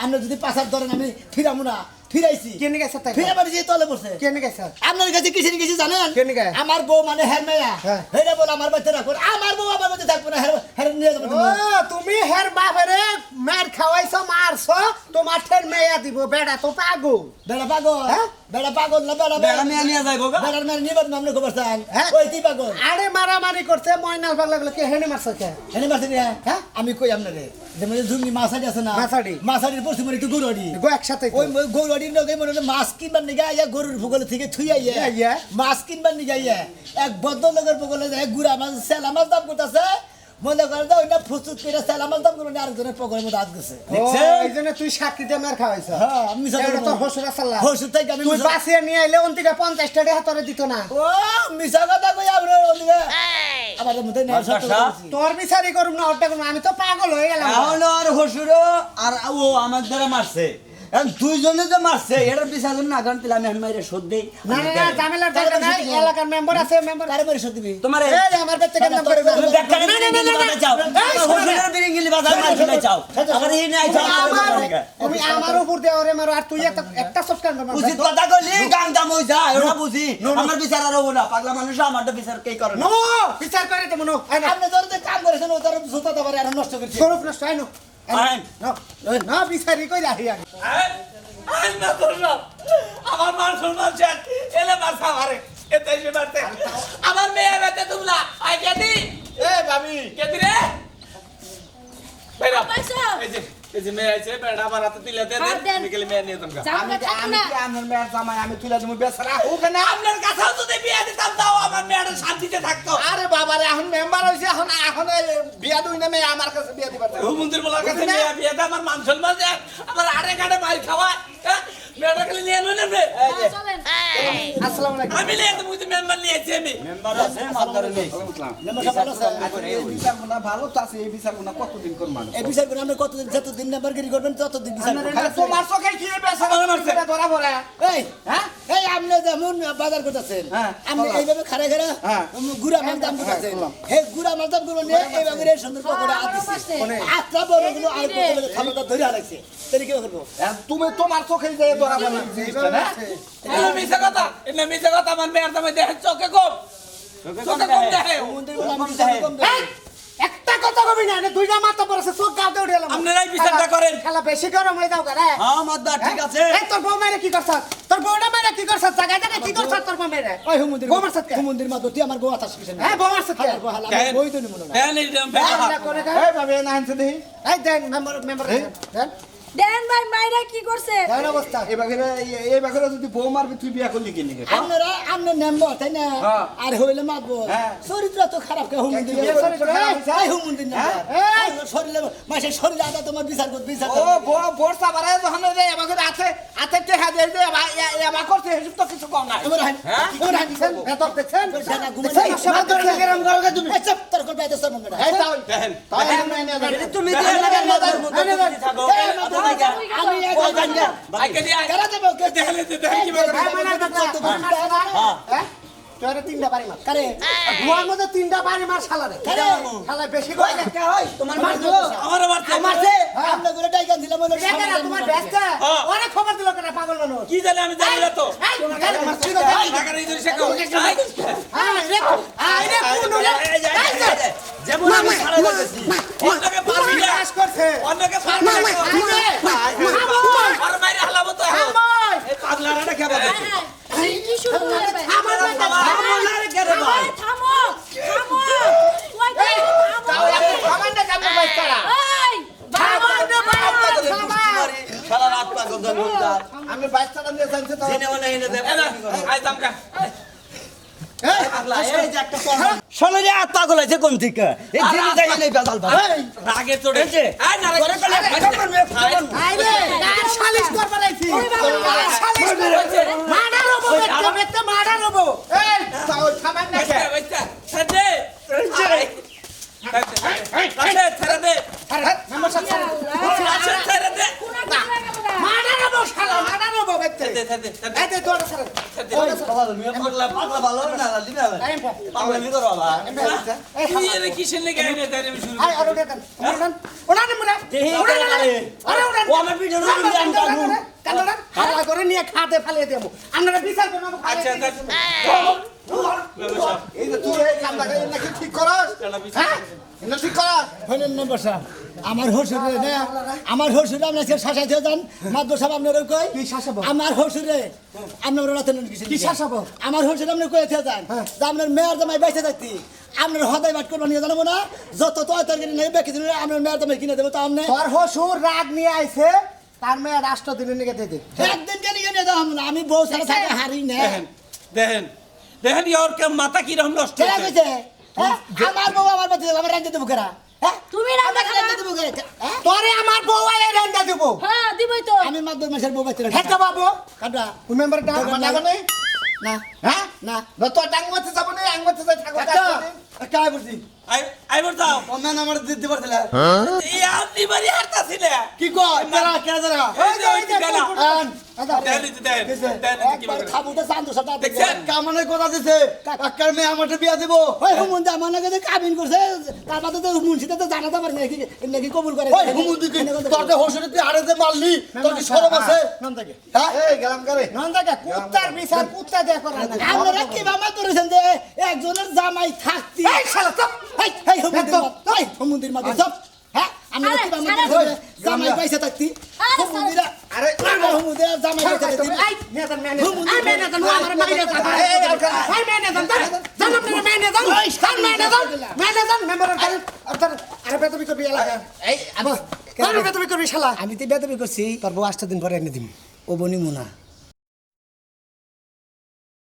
আমরা যদি পাসার ধরেন আমি ফিরামু না ফিরাইছি কেন গেছে তাই ফিরে বাড়ি যে তলে বসে কেন গেছে আপনার কাছে কিসের কিছু জানেন কেন গে? আমার বউ মানে হের মেয়া হ্যাঁ। হেরে বলে আমার বাচ্চা রাখবো আমার বউ আমার বাচ্চা থাকবো না হের নিয়ে যাবো ও তুমি হের বাপরে মার খাওয়াইছো মারছো তো মাঠের মেয়া দিব বেড়া তো পাগল বেড়া পাগল হ্যাঁ? বেড়া পাগল না বেড়া বেড়া মেয়ে নিয়ে যাইবো গা। বেড়ার মেয়ে নিবার নাম খবর চান হ্যাঁ? ওই তুই পাগল আরে মারামারি করতে ময়নাল পাগলা গুলো কে হেনে মারছে কে এনে মাসে নিয়ে হ্যাঁ আমি কই আপনারে যে মানে জুমনি মাছাড়ি আছে না মাছাড়ি। মাছাড়ির পশ্চিম একটু গরুড়ি গো একসাথে ওই গরুড়ির লগে মনে হয় মাছ কিনবার নিগে আইয়া গরুর ভূগোল থেকে থুই আইয়া আইয়া। মাছ কিনবার নিগে আইয়া এক ভদ্রলোকের ভূগোলে যায় গুড়া মাছ সেলা মাছ দাম করতেছে মনে করে দাও না প্রস্তুত করে সেলা মাছ দাম করবে আরেকজনের পকেটের মধ্যে হাত গেছে এই জন্য তুই সাক্ষী দিয়ে মার খাওয়াইছ হ্যাঁ আমি এটা তো হসুর আসাল্লাহ হসুর থেকে আমি তুই বাঁচিয়ে নিয়ে আইলে অন্তিকা 50 টাকা হাতরে দিত না ও মিছা কথা কই আপনার ওদিকে আমার মধ্যে না বাদশা। তোর বিচারি করুম না ওটা করুম আমি তো পাগল হয়ে গেলাম এখন আর হসুরও আর ও আমার দ্বারা মারছে এখন দুইজনে যে মারছে এটার বিচার না কারণ তাহলে আমি মাইরে শোধ দেই না না না ঝামেলার দরকার নাই এলাকার মেম্বার আছে মেম্বার কারে মারি সত্যি তোমার এই আমার বেতে কেন করে তুমি ব্যাগটাকে বিরিঙ্গিলি চাও হসুরের বিরিঙ্গিলি বাজার মার খেলাই চাও আমার এই নাই চাও তুমি আমার উপর দিয়ে ওরে মারো আর তুই একটা সফটকার মার উচিত কথা কইলি গান দাম হই যায় ওরা বুঝি আমার বিচার আর হবো না পাগলা মানুষ আমারটা বিচার কে করে না নো বিচার করে তো মনো আপনি ধরে যে কাম করেছেন ও তার জুতা দাবারে আর নষ্ট করছে স্বরূপ নষ্ট আইনো আইন। না বিচারি কই রাখি আগে আমার মান সম্মান শেষ এলে মারছা মারে এতে এসে মারতে আমার মেয়ে বেতে তুমলা আই কেদি এ ভাবি কেদি রে বেরা পাইছো? এই যে মেয়ে আইছে বেড়া আমার হাতে তুলে দে হাত দেন। আমি গেলে মেয়ে নিয়ে তোমরা আমি আমি কি আমার মেয়ের জামাই আমি তুলে তুমি বেসরা হোক না আপনার কাছেও যদি বিয়ে দিতাম তাও আমার মেয়েটা শান্তিতে থাকতো আরে বাবা রে এখন মেম্বার হইছে এখন এই বিয়া দুই না মেয়ে আমার কাছে বিয়া দিবার হুমন্দির বলার কাছে মেয়ে বিয়ে দে আমার মান সম্মান যায় আমার আড়ে গাড়ে মার খাওয়ায় হ্যাঁ? মেয়েটা খালি নিয়ে নো নেবে চলেন আসসালামু আলাইকুম আমি নিয়ে তুমি তো মেম্বার নিয়েছি আমি মেম্বার আছে মাদারে নেই এই বিচারগুনা ভালো তো আছে এই বিচারগুনা কতদিন করব মানুষ এই বিচার করে আপনি কতদিন যতদিন নাম্বারগিরি করবেন ততদিন বিচার করবেন তোমার চোখে কি বেসরা মারছে ধরা পড়ে এই হ্যাঁ এই আপনি যেমন বাজার করতেছেন হ্যাঁ, আপনি এইভাবে খাড়া খাড়া হ্যাঁ। গুড়া মাছ দাম করতেছেন হে গুড়া মাছ দাম করবেন এইভাবে রে সুন্দর পকোড়া হাত দিচ্ছে আটটা বড় গুলো আর পকোড়া খাবারটা ধরে হারাইছে তাহলে কি করবো তুমি তোমার চোখে যে ধরা পড়ে এটা মিছে কথা এটা মিছে কথা আমার মেয়ের দামে দেখে চোখে কম চোখে কম দেখে মন্দির গুলো আমি বিচার কম দেব একটা কথা কবি না এটা দুইটা মাথা পড়ছে চোখ গাঁতে উঠে গেলাম আপনারাই বিচারটা করেন। খেলা বেশি গরম হয়ে যাও করে হ্যাঁ মাদা ঠিক আছে এই তোর বউ মেরে কি করছ তোর বউটা মেরে কি করছ জায়গায় জায়গায় কি করছ তোর বউ মেরে ওই হুমন্দির বউ মারছত কে? হুমন্দির মা তুই আমার বউ আতাস কিসেন হ্যাঁ বউ মারছত কে? আমি বই তো নিমু না দেন এই দাম এই ভাবে না আনছে দেই এই দেন মেম্বার দেন দেন ভাই মাইরা কি করছে দেন অবস্থা এই বাগেরে যদি বউ মারবি তুই বিয়া করলি কি নিকে আপনারা আপনি নেমবো তাই না হ্যাঁ। আর হইলে মাতবো হ্যাঁ। চরিত্র তো খারাপ কে হুমন্দির কি চরিত্র খারাপ হইছে? এই হুমন্দির না এই! শরীরে মাসে শরীরে আদা তোমার বিচার কর বিচার ও বড় সাবারে যখন রে এ বাগেরে আছে আছে টেহা দেই যে এবা করতে হেসব তো কিছু কম না এবার হান এবার হান দেখছেন বেতক দেখছেন জানা ঘুমাই দেখছেন সবাই ধরে গেরাম করবে তুমি এই চুপ তোর কল বাইতে সর মনে এই তাও দেখেন তাও এমন এনে দেন তুমি দিয়ে লাগা মাদার মধ্যে থাকো আমি এক জানগা আইকে দি আই করা দেবো কে দেখলে দেখেন কি করে তোরে তিনটা বাড়ি মার করে দুয়ার মধ্যে তিনটা বাড়ি মার শালারে শালা বেশি করে তোমার মারছো আমার মারতে মারছে আমরা করে ডাইগান দিলাম বলে দেখে না তোমার ব্যস্ত অনেক খবর দিল কেন পাগল মানুষ কি জানি আমি জানি না তো এই তোমার গাড়ি মারছিস ঢাকার এই দৃশ্য কেউ হ্যাঁ রে আইরে কোন রে যেমন আমি ছাড়া যাচ্ছি অন্যকে পারবি না কাজ করছে অন্যকে পারবি না আর মাইরে হালাবো তো এই পাগলাটা কে বলে কি শুরু করে ভাই আমার আমারে কে রে ভাই থামো থামো ওই তাও খাবারটা কেমন বাইছারা এই সারা রাত পাগল ধরে উঠতার আমি বাইছারা নিয়ে যাচ্ছি তো জেনে মনে এনে দেব আই দামকা পাগলা এই যে একটা কম শরীরে হাত পাগল আছে কোন থেকে এই জেনে যাই নাই বেজাল ভাই রাগে চড়েছে আই না করে পেলে আইরে কার সালিশ করবা লাইছি সালিশ করছে মার্ডার হবো বেতে মার্ডার হবো এই তাও খাবার না বাচ্চা বাচ্চা ছেড়ে ছেড়ে দে মেম্বার সাহেব ছেড়ে দে মার্ডার হবো শালা মার্ডার হবো বেতে এই দে তোর স্যার বাবা তুমি পাগলা পাগলা ভালো না লিনা পাগলা নি করো বাবা তুই এর কিসের লেগে এনে দেয় আমি শুরু আই আর ওটা দেন ওটা নে মুরা আরে ওটা ও আমার ভিডিও না আমি কাটু কান্না হালা করে নিয়ে খাতে ফালিয়ে দেব আমরা বিচার করব আচ্ছা মেম্বার সাহেব এই যে তুই এই কামটা করে নাকি ঠিক করস হ্যাঁ এটা ঠিক করস হলেন মেম্বার সাহেব আমার হসুরে না আমার হসুরে আপনি আজকে শাসাইতে যান মাদ্র সাহেব আপনার কই কি শাসাবো? আমার হসুরে আপনার রাতেন কি শাসাবো? আমার হসুরে আপনি কইতে যান যে আপনার মেয়ের জামাই বাইসে থাকতি আপনার হদাই বাট করবা নিয়ে জানাবো না যত তো তরকারি নেই বেঁকে দিন আপনার মেয়ের জামাই কিনে দেবো তো আপনি তোর হসুর রাগ নিয়ে আইছে তার মেয়ে রাষ্ট্র দিনে নিয়ে দে একদিন কেন কিনে দাও না আমি বউ সারা থাকে হারি না দেখেন দেখেন ইওর কে মাথা কিরকম নষ্ট কেন হয়েছে। কইছে আমার বউ আমার বাচ্চা আমার রাজ্য দেবো কেরা তুমি রান্না আমার রাজ্য দেবো কেরা তোরে আমার বউ আইলে রান্দা দেব হ্যাঁ দিবই তো আমি মাদ্র মাসের বউ বাচ্চা হেটা বাবু কাটা তুমি মেম্বার ডাক ডাক নেই না হ্যাঁ না না তো ডাঙ্গতে যাব না আঙ্গতে যাই থাকো কাই বলছি আই বলতাম ও ম্যান আমার দিতে পারছিল এই আপনি বাড়ি হারতাছিলে কি কয় কেরা কেরা যারা এই যে ওই ঠিকানা আন দেন এই যে দেন দেন এই যে কি একবার বলবেন। খাবুটা শান্ত সাথে দেখছেন? কামনে কথা দিছে কাকার মেয়ে আমারটা বিয়া দেব ওই হুমুন্দা আমার নাকি যে কাবিন করছে তার বাদে তো মুন্সিতে তো জানাতে পারে নাকি নাকি কবুল করে ওই হুমুন্দি কি তোর যে হসুরে তুই আড়ে যে মারলি তোর কি শরম আছে নাম থাকে হ্যাঁ এই গেলাম করে নন্দাকে কুত্তার বিচার কুত্তা দেয়া করে না আপনারা কি বাবা করেছেন যে একজনের জামাই থাকতি এই শালা চুপ এই হুমুন্দির মাঝে সব হ্যাঁ আমরা আরে, কি বাবা আরে, করেছেন জামাই পয়সা থাকতি আরে, হুমুন্দিরা আরে হুমুন্দিরা জামাই পয়সা থাকতি এই নেতা মেনে হুমুন্দির মেয়ে না আমার মাইরে থাকতি এই মেনে দান জান আপনি মেনে দান কান মেনে দান মেম্বার আরে বেতবি করবি এলাকা এই আবার বেতবি করবি শালা আমি তো বেদবি করছি তোর বউ 8 দিন পরে এনে দিম ও বনি মুনা